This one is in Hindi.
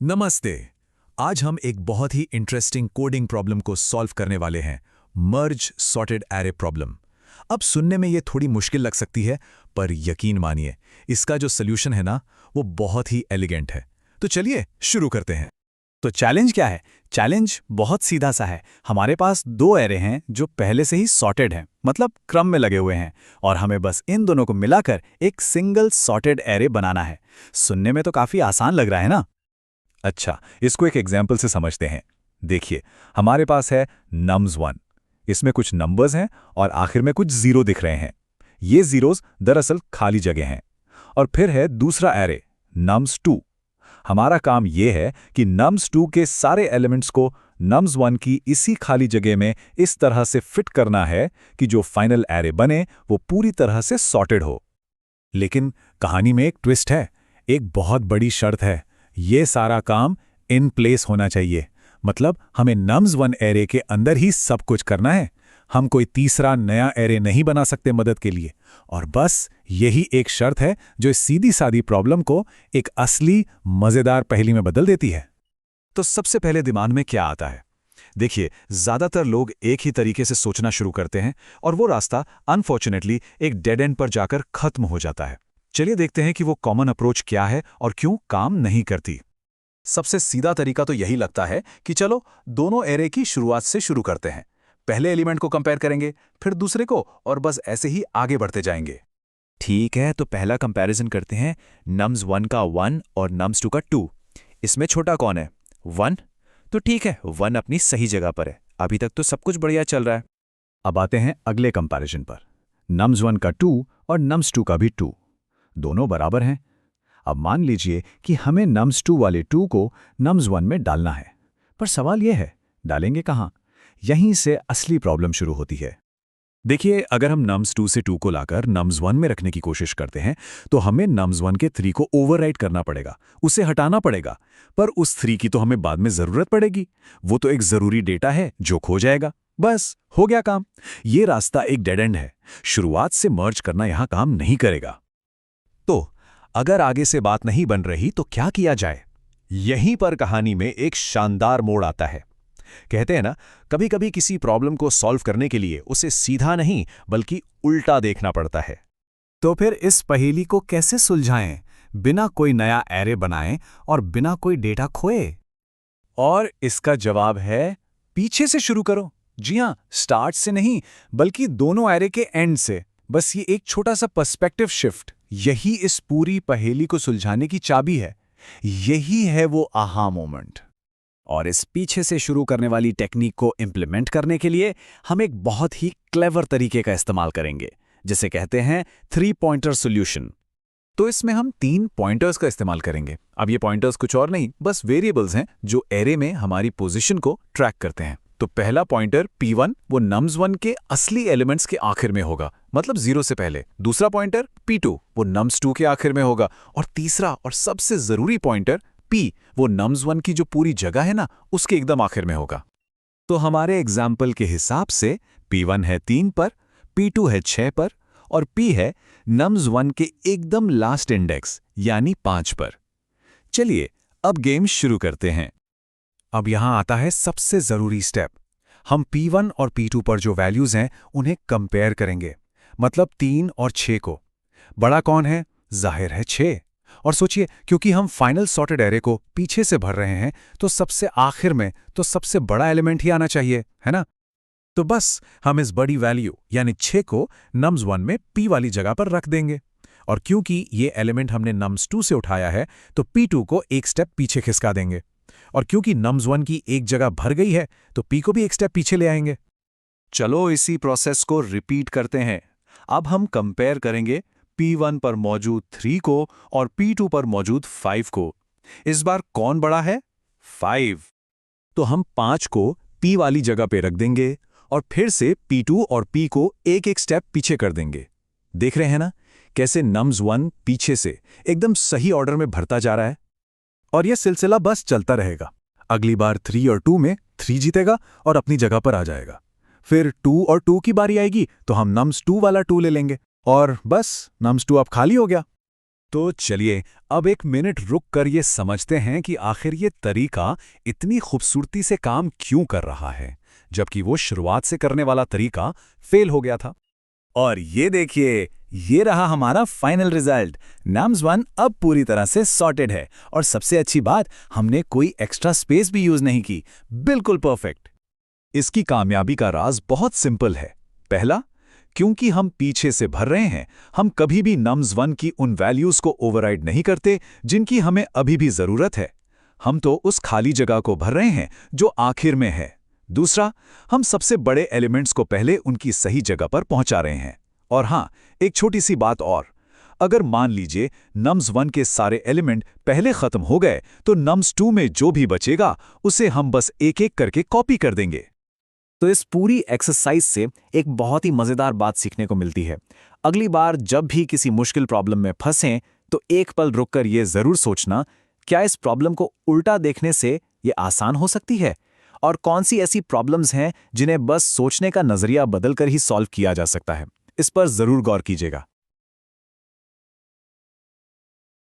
नमस्ते। आज हम एक बहुत ही इंटरेस्टिंग कोडिंग प्रॉब्लम को सॉल्व करने वाले हैं, मर्ज सॉर्टेड एरे प्रॉब्लम। अब सुनने में ये थोड़ी मुश्किल लग सकती है, पर यकीन मानिए इसका जो सॉल्यूशन है ना, वो बहुत ही एलिगेंट है। तो चलिए शुरू करते हैं। तो चैलेंज क्या है? चैलेंज बहुत सीधा सा है। हमारे पास दो एरे हैं जो पहले से ही सॉर्टेड हैं, मतलब क्रम में लगे हुए हैं, और हमें बस इन दोनों को मिलाकर एक सिंगल सॉर्टेड एरे बनाना है। सुनने में तो काफी आसान लग रहा है ना? अच्छा, इसको एक एग्जाम्पल से समझते हैं। देखिए, हमारे पास है nums1। इसमें कुछ नंबर्स हैं और आखिर में कुछ जीरो दिख रहे हैं। ये जीरोस दरअसल खाली जगह हैं। और फिर है दूसरा एरे nums2। हमारा काम ये है कि nums2 के सारे एलिमेंट्स को nums1 की इसी खाली जगह में इस तरह से फिट करना है कि जो फाइनल एरे बने वो पूरी तरह से सॉर्टेड हो। लेकिन कहानी में एक ट्विस्ट है, एक बहुत बड़ी शर्त है। ये सारा काम इन प्लेस होना चाहिए। मतलब हमें nums1 एरे के अंदर ही सब कुछ करना है। हम कोई तीसरा नया एरे नहीं बना सकते मदद के लिए। और बस यही एक शर्त है जो इस सीधी सादी प्रॉब्लम को एक असली मजेदार पहेली में बदल देती है। तो सबसे पहले दिमाग में क्या आता है? देखिए, ज्यादातर लोग एक ही तरीके से सोचना शुरू करते हैं और वो रास्ता अनफॉर्चुनेटली एक डेड एंड पर जाकर खत्म हो जाता है। चलिए देखते हैं कि वो कॉमन अप्रोच क्या है और क्यों काम नहीं करती। सबसे सीधा तरीका तो यही लगता है कि चलो दोनों एरे की शुरुआत से शुरू करते हैं। पहले एलिमेंट को कंपेयर करेंगे, फिर दूसरे को, और बस ऐसे ही आगे बढ़ते जाएंगे। ठीक है, तो पहला कंपैरिजन करते हैं nums1 का 1 और nums2 का 2। इसमें छोटा कौन है? 1। तो ठीक है, 1 अपनी सही जगह पर है। अभी तक तो सब कुछ बढ़िया चल रहा है। अब आते हैं अगले कंपैरिजन पर। nums1 का 2 और nums2 का भी 2, दोनों बराबर हैं। अब मान लीजिए कि हमें nums2 वाले 2 को nums1 में डालना है, पर सवाल यह है, डालेंगे कहाँ? यहीं से असली प्रॉब्लम शुरू होती है। देखिए, अगर हम nums2 से 2 को लाकर nums1 में रखने की कोशिश करते हैं तो हमें nums1 के 3 को ओवरराइट करना पड़ेगा, उसे हटाना पड़ेगा। पर उस 3 की तो हमें बाद में जरूरत पड़ेगी। वो तो एक जरूरी डेटा है जो खो जाएगा। बस हो गया काम। ये रास्ता एक डेड एंड है। शुरुआत से मर्ज करना यहां काम नहीं करेगा। तो अगर आगे से बात नहीं बन रही तो क्या किया जाए? यहीं पर कहानी में एक शानदार मोड़ आता है। कहते हैं ना, कभी कभी किसी प्रॉब्लम को सॉल्व करने के लिए उसे सीधा नहीं बल्कि उल्टा देखना पड़ता है। तो फिर इस पहेली को कैसे सुलझाएं, बिना कोई नया एरे बनाएं और बिना कोई डेटा खोए? और इसका जवाब है, पीछे से शुरू करो। जी हां, स्टार्ट से नहीं बल्कि दोनों एरे के एंड से। बस ये एक छोटा सा पर्सपेक्टिव शिफ्ट, यही इस पूरी पहेली को सुलझाने की चाबी है। यही है वो आहा मोमेंट। और इस पीछे से शुरू करने वाली टेक्निक को इम्प्लीमेंट करने के लिए हम एक बहुत ही क्लेवर तरीके का इस्तेमाल करेंगे, जिसे कहते हैं 3 पॉइंटर सॉल्यूशन। तो इसमें हम 3 पॉइंटर्स का इस्तेमाल करेंगे। अब ये पॉइंटर्स कुछ और नहीं, बस वेरिएबल्स हैं जो एरे में हमारी पोजीशन को ट्रैक करते हैं। तो पहला पॉइंटर P1 वो nums1 के असली एलिमेंट्स के आखिर में होगा, मतलब 0 से पहले। दूसरा पॉइंटर P2 वो nums2 के आखिर में होगा। और तीसरा और सबसे जरूरी पॉइंटर P वो nums1 की जो पूरी जगह है ना, उसके एकदम आखिर में होगा। तो हमारे एग्जाम्पल के हिसाब से P1 है 3 पर, P2 है 6 पर और P है nums1 के एकदम लास्ट इंडेक्स यानी 5 पर। चलिए अब गेम शुरू करते हैं। अब यहां आता है सबसे जरूरी स्टेप। हम P1 और P2 पर जो वैल्यूज हैं उन्हें कंपेयर करेंगे, मतलब 3 और 6 को। बड़ा कौन है? जाहिर है 6। और सोचिए, क्योंकि हम फाइनल सॉर्टेड एरे को पीछे से भर रहे हैं तो सबसे आखिर में तो सबसे बड़ा एलिमेंट ही आना चाहिए, है ना? तो बस हम इस बड़ी वैल्यू यानी 6 को nums1 में P वाली जगह पर रख देंगे। और क्योंकि ये एलिमेंट हमने nums2 से उठाया है तो P2 को एक स्टेप पीछे खिसका देंगे। और क्योंकि nums1 की एक जगह भर गई है तो P को भी एक स्टेप पीछे ले आएंगे। चलो इसी प्रोसेस को रिपीट करते हैं। अब हम कंपेयर करेंगे P1 पर मौजूद 3 को और P2 पर मौजूद 5 को। इस बार कौन बड़ा है? 5। तो हम 5 को P वाली जगह पे रख देंगे और फिर से P2 और P को एक एक स्टेप पीछे कर देंगे। देख रहे हैं ना कैसे nums1 पीछे से एकदम सही ऑर्डर में भरता जा रहा है। और यह सिलसिला बस चलता रहेगा। अगली बार 3 और 2 में 3 जीतेगा और अपनी जगह पर आ जाएगा। फिर 2 और 2 की बारी आएगी तो हम nums2 वाला 2 ले लेंगे और बस nums2 अब खाली हो गया। तो चलिए अब एक मिनट रुक कर ये समझते हैं कि आखिर ये तरीका इतनी खूबसूरती से काम क्यों कर रहा है, जबकि वो शुरुआत से करने वाला तरीका फेल हो गया था। और ये देखिए, ये रहा हमारा फाइनल रिजल्ट। nums1 अब पूरी तरह से सॉर्टेड है और सबसे अच्छी बात, हमने कोई एक्स्ट्रा स्पेस भी यूज नहीं की। बिल्कुल परफेक्ट। इसकी कामयाबी का राज बहुत सिंपल है। पहला, क्योंकि हम पीछे से भर रहे हैं, हम कभी भी nums1 की उन वैल्यूज को ओवरराइड नहीं करते जिनकी हमें अभी भी जरूरत है। हम तो उस खाली जगह को भर रहे हैं जो आखिर में है। दूसरा, हम सबसे बड़े एलिमेंट्स को पहले उनकी सही जगह पर पहुंचा रहे हैं। और हाँ, एक छोटी सी बात और, अगर मान लीजिए nums1 के सारे एलिमेंट पहले खत्म हो गए तो nums2 में जो भी बचेगा उसे हम बस एक एक करके कॉपी कर देंगे। तो इस पूरी एक्सरसाइज से एक बहुत ही मजेदार बात सीखने को मिलती है। अगली बार जब भी किसी मुश्किल प्रॉब्लम में फंसें तो एक पल रुककर ये जरूर सोचना, क्या इस प्रॉब्लम को उल्टा देखने से ये आसान हो सकती है, और कौन सी ऐसी प्रॉब्लम्स हैं जिन्हें बस सोचने का नजरिया बदलकर ही सॉल्व किया जा सकता है। इस पर जरूर गौर कीजिएगा।